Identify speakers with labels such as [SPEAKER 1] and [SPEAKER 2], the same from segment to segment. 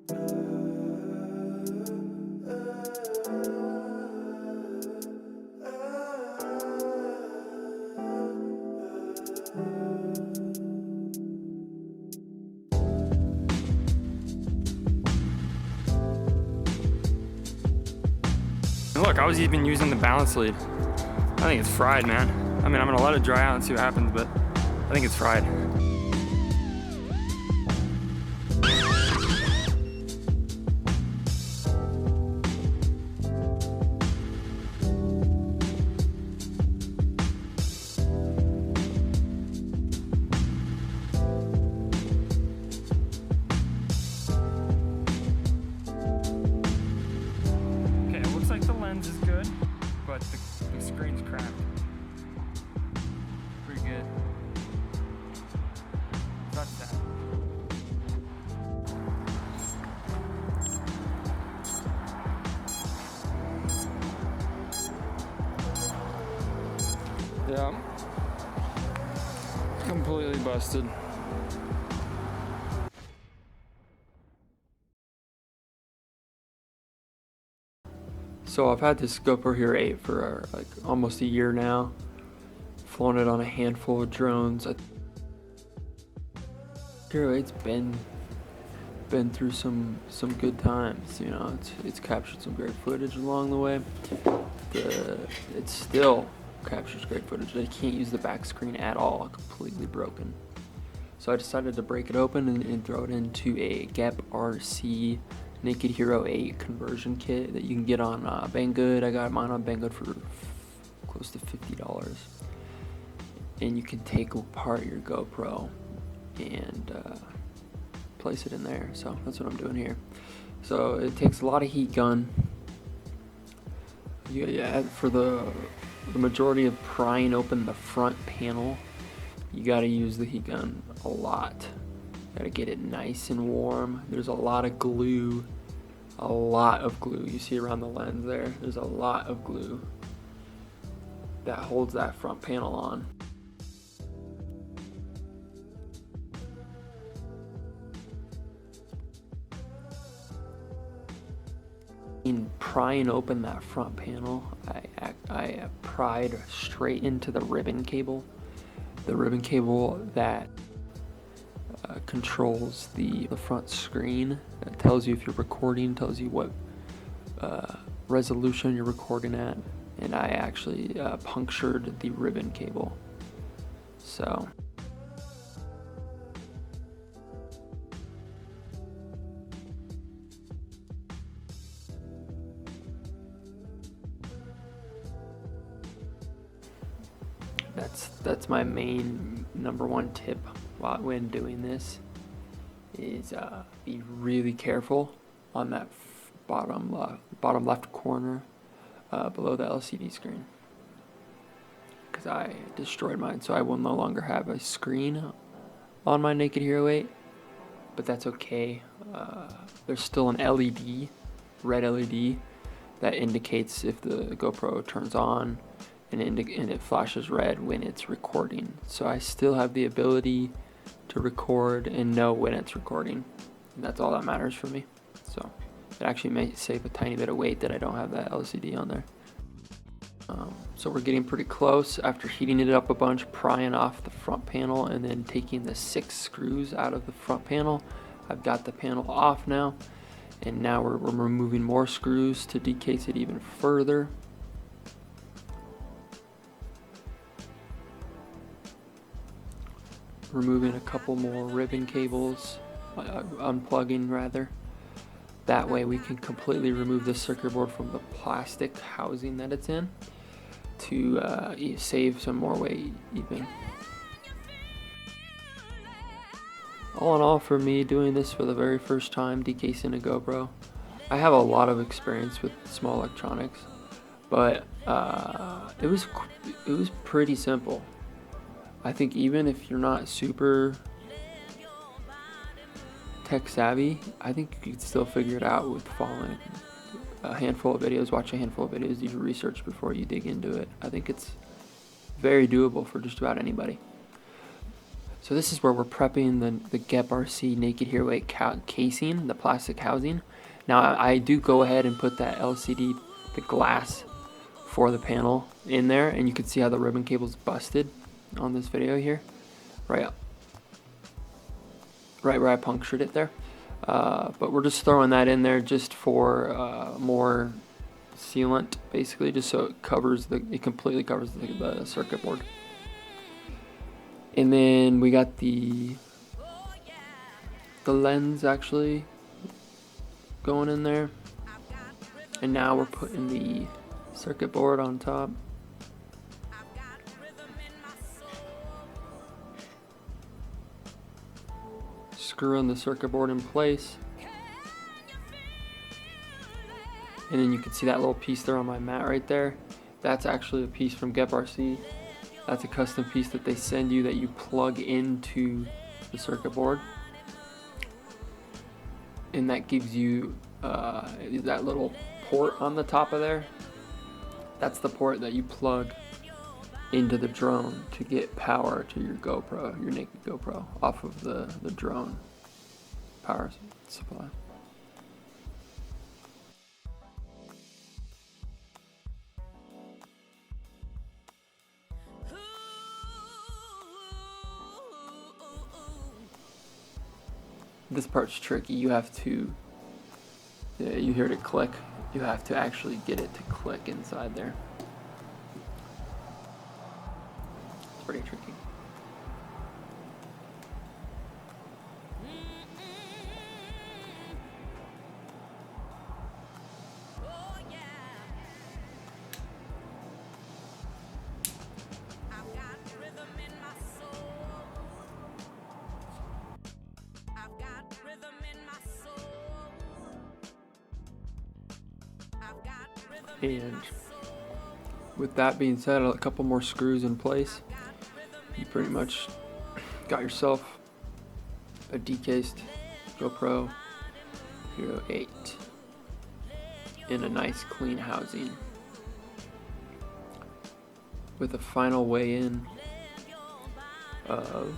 [SPEAKER 1] Look, I was even using the balance lead. I think it's fried, man. I mean, I'm gonna let it dry out and see what happens, but I think it's fried. Okay, it looks like the lens is good, but the screen's cracked. Pretty good. Not that. Yeah. Completely busted. So I've had this GoPro Hero8 for like almost a year now. Flown it on a handful of drones. Hero8's been through some good times, you know. It's captured some great footage along the way. It still captures great footage. I can't use the back screen at all, completely broken. So I decided to break it open and throw it into a GEPRC Naked Hero8 conversion kit that you can get on Banggood. I got mine on Banggood for close to $50. And you can take apart your GoPro and place it in there. So that's what I'm doing here. So it takes a lot of heat gun. Yeah, for the majority of prying open the front panel, you got to use the heat gun a lot. Got to get it nice and warm. There's a lot of glue. You see around the lens there. There's a lot of glue that holds that front panel on. In prying open that front panel, I pried straight into the ribbon cable. The ribbon cable that controls the front screen. It tells you if you're recording, tells you what resolution you're recording at, and I actually punctured the ribbon cable. So that's my main #1 tip when doing this is be really careful on that bottom left corner below the LCD screen, because I destroyed mine, so I will no longer have a screen on my Naked Hero8, but that's okay. There's still an LED, red LED, that indicates if the GoPro turns on, and it flashes red when it's recording. So I still have the ability to record and know when it's recording, and that's all that matters for me. So it actually may save a tiny bit of weight that I don't have that LCD on there. So we're getting pretty close. After heating it up a bunch, prying off the front panel, and then taking the 6 screws out of the front panel, I've got the panel off now, and now we're removing more screws to decase it even further. Removing a couple more ribbon cables, unplugging rather. That way we can completely remove the circuit board from the plastic housing that it's in to save some more weight even. All in all, for me doing this for the very first time, decasing a GoPro, I have a lot of experience with small electronics, but it was pretty simple. I think even if you're not super tech savvy, I think you could still figure it out with following a handful of videos, watch a handful of videos, do your research before you dig into it. I think it's very doable for just about anybody. So this is where we're prepping the GEPRC Naked Hero 8 casing, the plastic housing. Now I do go ahead and put that LCD, the glass for the panel in there, and you can see how the ribbon cable's busted on this video here, right where I punctured it there. But we're just throwing that in there just for more sealant, basically, just so it completely covers the circuit board. And then we got the lens actually going in there, and now we're putting the circuit board on top. Screwing the circuit board in place, and then you can see that little piece there on my mat right there. That's actually a piece from GEPRC. That's a custom piece that they send you that you plug into the circuit board, and that gives you that little port on the top of there. That's the port that you plug into the drone to get power to your GoPro, your naked GoPro, off of the drone power supply. This part's tricky. You have to, you hear it click, you have to actually get it to click inside there. It's pretty tricky. And with that being said, a couple more screws in place, you pretty much got yourself a decased GoPro Hero 8 in a nice clean housing with a final weigh-in of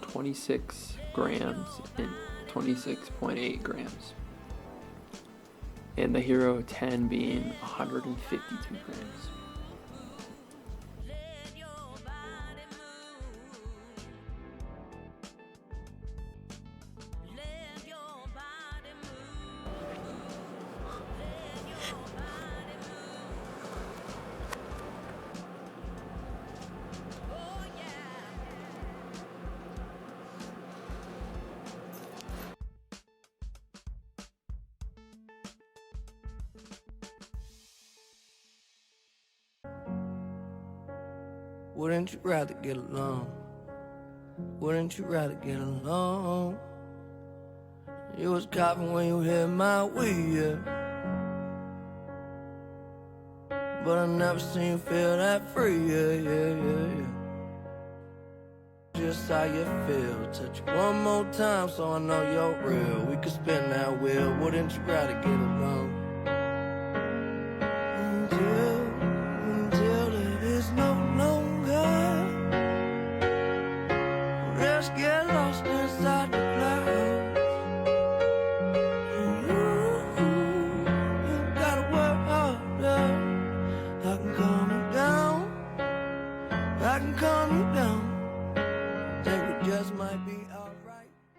[SPEAKER 1] 26 grams and 26.8 grams. And the Hero 10 being 152 grams.
[SPEAKER 2] Wouldn't you rather get along? Wouldn't you rather get along? You was copping when you hit my wheel, but I never seen you feel that free, yeah. Just how you feel, touch you one more time so I know you're real. We could spin that wheel, wouldn't you rather get along?